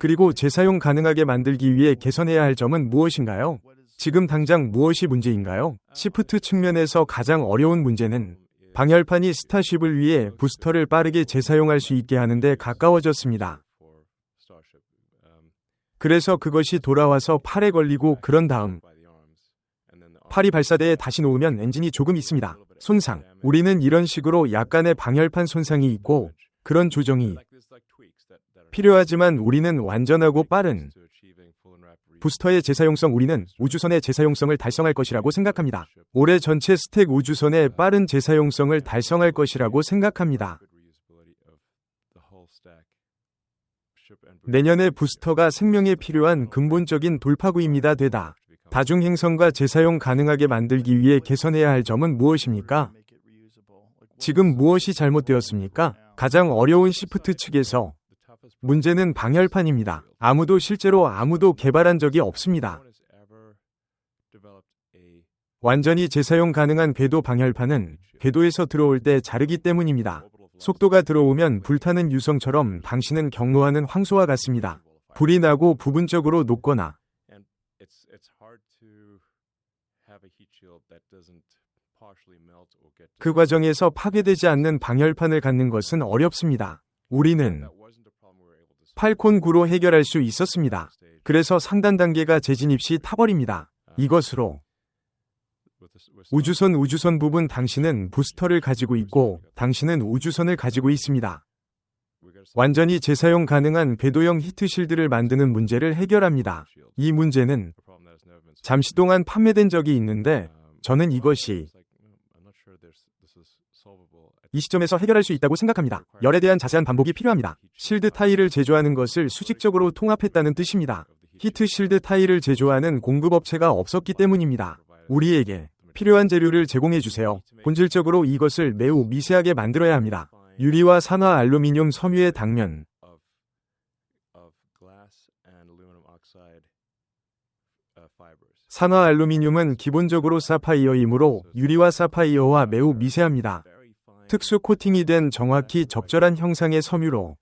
그리고 재사용 가능하게 만들기 위해 개선해야 할 점은 무엇인가요? 지금 당장 무엇이 문제인가요? 시프트 측면에서 가장 어려운 문제는 방열판이 스타쉽을 위해 부스터를 빠르게 재사용할 수 있게 하는 데 가까워졌습니다. 그래서 그것이 돌아와서 팔에 걸리고 그런 다음 팔이 발사대에 다시 놓으면 엔진이 조금 있습니다. 손상. 우리는 이런 식으로 약간의 방열판 손상이 있고 그런 조정이 필요하지만 우리는 완전하고 빠른 부스터의 재사용성 우리는 우주선의 재사용성을 달성할 것이라고 생각합니다. 올해 전체 스택 우주선의 빠른 재사용성을 달성할 것이라고 생각합니다. 내년에 부스터가 생명에 필요한 근본적인 돌파구입니다. 되다. 다중행성과 재사용 가능하게 만들기 위해 개선해야 할 점은 무엇입니까? 지금 무엇이 잘못되었습니까? 가장 어려운 시프트 측에서 문제는 방열판입니다. 실제로 개발한 적이 없습니다. 완전히 재사용 가능한 궤도 방열판은 궤도에서 들어올 때 자르기 때문입니다. 속도가 들어오면 불타는 유성처럼 당신은 경로하는 황소와 같습니다. 불이 나고 부분적으로 녹거나 그 과정에서 파괴되지 않는 방열판을 갖는 것은 어렵습니다. 우리는 팔콘 9로 해결할 수 있었습니다. 그래서 상단 단계가 재진입 시 타버립니다. 이것으로 우주선 부분 당신은 부스터를 가지고 있고 당신은 우주선을 가지고 있습니다. 완전히 재사용 가능한 궤도형 히트실드를 만드는 문제를 해결합니다. 이 문제는 잠시 동안 판매된 적이 있는데 저는 이것이 이 시점에서 해결할 수 있다고 생각합니다. 열에 대한 자세한 반복이 필요합니다. 실드 타일을 제조하는 것을 수직적으로 통합했다는 뜻입니다. 히트 실드 타일을 제조하는 공급업체가 없었기 때문입니다. 우리에게 필요한 재료를 제공해 주세요. 본질적으로 이것을 매우 미세하게 만들어야 합니다. 유리와 산화 알루미늄 섬유의 당면, 산화 알루미늄은 기본적으로 사파이어이므로 유리와 사파이어와 매우 미세합니다. 특수 코팅이 된 정확히 적절한 형상의 섬유로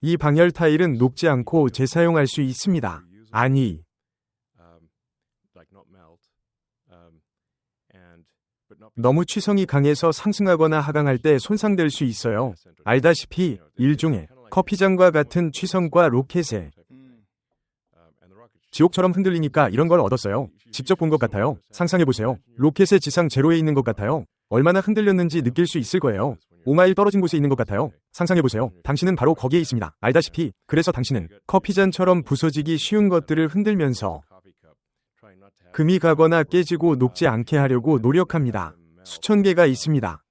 이 방열 타일은 녹지 않고 재사용할 수 있습니다. 너무 취성이 강해서 상승하거나 하강할 때 손상될 수 있어요. 알다시피 일종의 커피잔과 같은 취성과 로켓에 지옥처럼 흔들리니까 이런 걸 얻었어요. 직접 본 것 같아요. 상상해보세요. 로켓의 지상 제로에 있는 것 같아요. 얼마나 흔들렸는지 느낄 수 있을 거예요. 5마일 떨어진 곳에 있는 것 같아요. 상상해보세요. 당신은 바로 거기에 있습니다. 알다시피 그래서 당신은 커피잔처럼 부서지기 쉬운 것들을 흔들면서 금이 가거나 깨지고 녹지 않게 하려고 노력합니다. 수천 개가 있습니다.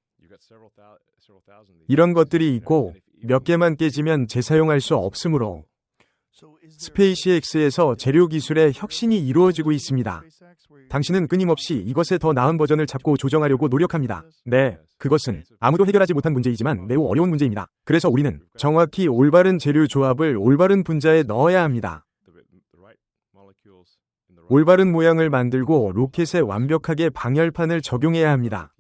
이런 것들이 있고 몇 개만 깨지면 재사용할 수 없으므로 스페이시X에서 재료 기술의 혁신이 이루어지고 있습니다. 당신은 끊임없이 이것의 더 나은 버전을 찾고 조정하려고 노력합니다. 네, 그것은 아무도 해결하지 못한 문제이지만 매우 어려운 문제입니다. 그래서 우리는 정확히 올바른 재료 조합을 올바른 분자에 넣어야 합니다. 올바른 모양을 만들고 로켓에 완벽하게 방열판을 적용해야 합니다.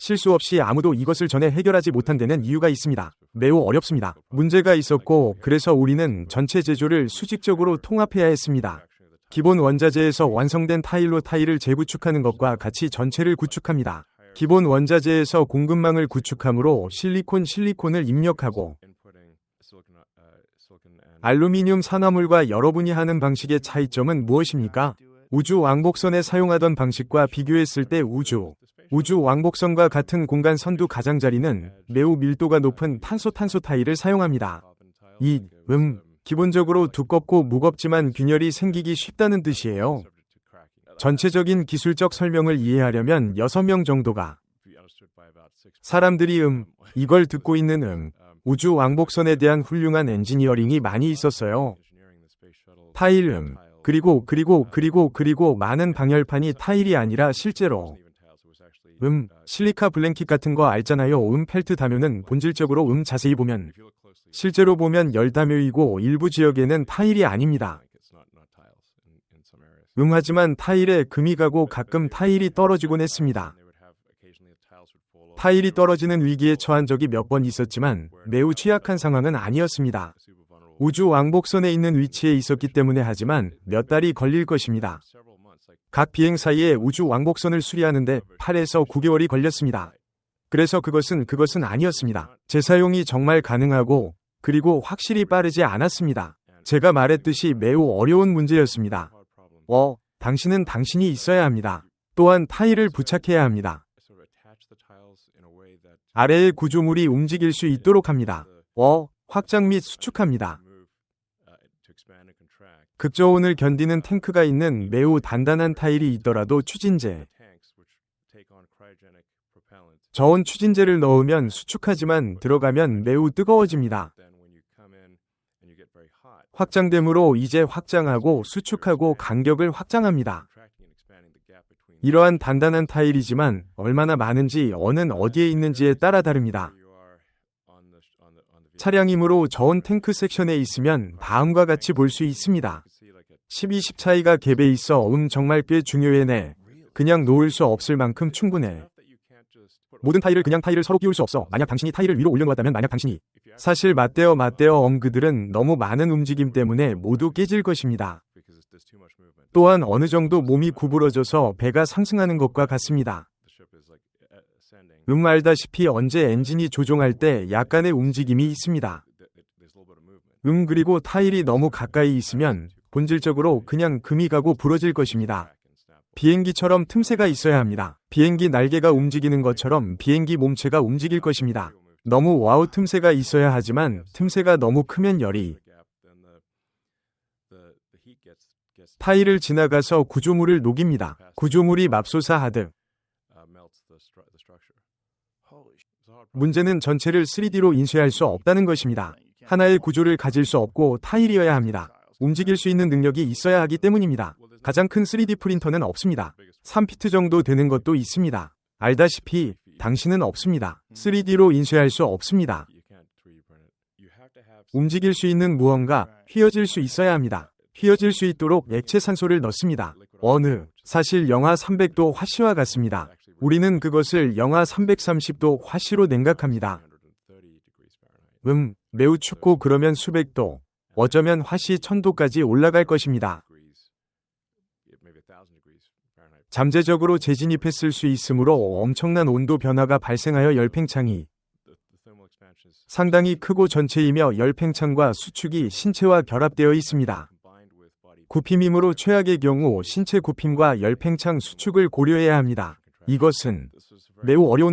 실수 없이 아무도 이것을 전에 해결하지 못한 데는 이유가 있습니다. 매우 어렵습니다. 문제가 있었고 그래서 우리는 전체 제조를 수직적으로 통합해야 했습니다. 기본 원자재에서 완성된 타일로 타일을 재구축하는 것과 같이 전체를 구축합니다. 기본 원자재에서 공급망을 구축함으로 실리콘을 입력하고 알루미늄 산화물과 여러분이 하는 방식의 차이점은 무엇입니까? 우주 왕복선에 사용하던 방식과 비교했을 때 우주 왕복선과 같은 공간 선두 가장자리는 매우 밀도가 높은 탄소 타일을 사용합니다. 기본적으로 두껍고 무겁지만 균열이 생기기 쉽다는 뜻이에요. 전체적인 기술적 설명을 이해하려면 6명 정도가 사람들이 이걸 듣고 있는 우주 왕복선에 대한 훌륭한 엔지니어링이 많이 있었어요. 타일 그리고 많은 방열판이 타일이 아니라 실제로 실리카 블랭킷 같은 거 알잖아요. 펠트 다묘는 본질적으로 자세히 보면 실제로 보면 열 다묘이고 일부 지역에는 타일이 아닙니다. 하지만 타일에 금이 가고 가끔 타일이 떨어지곤 했습니다. 타일이 떨어지는 위기에 처한 적이 몇 번 있었지만 매우 취약한 상황은 아니었습니다. 우주 왕복선에 있는 위치에 있었기 때문에 하지만 몇 달이 걸릴 것입니다. 각 비행 사이에 우주 왕복선을 수리하는데 8에서 9개월이 걸렸습니다. 그래서 그것은 아니었습니다. 재사용이 정말 가능하고 그리고 확실히 빠르지 않았습니다. 제가 말했듯이 매우 어려운 문제였습니다. 당신은 당신이 있어야 합니다. 또한 타일을 부착해야 합니다. 아래의 구조물이 움직일 수 있도록 합니다. 확장 및 수축합니다. 극저온을 견디는 탱크가 있는 매우 단단한 타일이 있더라도 추진제, 저온 추진제를 넣으면 수축하지만 들어가면 매우 뜨거워집니다. 확장됨으로 이제 확장하고 수축하고 간격을 확장합니다. 이러한 단단한 타일이지만 얼마나 많은지 어디에 있는지에 따라 다릅니다. 차량이므로 저온 탱크 섹션에 있으면 다음과 같이 볼 수 있습니다. 12-10 차이가 갭에 있어 정말 꽤 중요해. 그냥 놓을 수 없을 만큼 충분해. 모든 타일을 그냥 타일을 서로 끼울 수 없어. 만약 당신이 타일을 위로 올려놓았다면 사실 맞대어 그들은 너무 많은 움직임 때문에 모두 깨질 것입니다. 또한 어느 정도 몸이 구부러져서 배가 상승하는 것과 같습니다. 알다시피 언제 엔진이 조종할 때 약간의 움직임이 있습니다. 그리고 타일이 너무 가까이 있으면 본질적으로 그냥 금이 가고 부러질 것입니다. 비행기처럼 틈새가 있어야 합니다. 비행기 날개가 움직이는 것처럼 비행기 몸체가 움직일 것입니다. 너무 와우 틈새가 있어야 하지만 틈새가 너무 크면 열이 타일을 지나가서 구조물을 녹입니다. 구조물이 맙소사하듯. 문제는 전체를 3D로 인쇄할 수 없다는 것입니다. 하나의 구조를 가질 수 없고 타일이어야 합니다. 움직일 수 있는 능력이 있어야 하기 때문입니다. 가장 큰 3D 프린터는 없습니다. 3피트 정도 되는 것도 있습니다. 알다시피 당신은 없습니다. 3D로 인쇄할 수 없습니다. 움직일 수 있는 무언가, 휘어질 수 있어야 합니다. 휘어질 수 있도록 액체 산소를 넣습니다. 사실 영하 300도 화씨와 같습니다. 우리는 그것을 영하 330도 화씨로 냉각합니다. 매우 춥고 그러면 수백도, 어쩌면 화씨 1000도까지 올라갈 것입니다. 잠재적으로 재진입했을 수 있으므로 엄청난 온도 변화가 발생하여 열팽창이 상당히 크고 전체이며 열팽창과 수축이 신체와 결합되어 있습니다. 굽힘이므로 최악의 경우 신체 굽힘과 열팽창 수축을 고려해야 합니다. 이것은 매우 어려운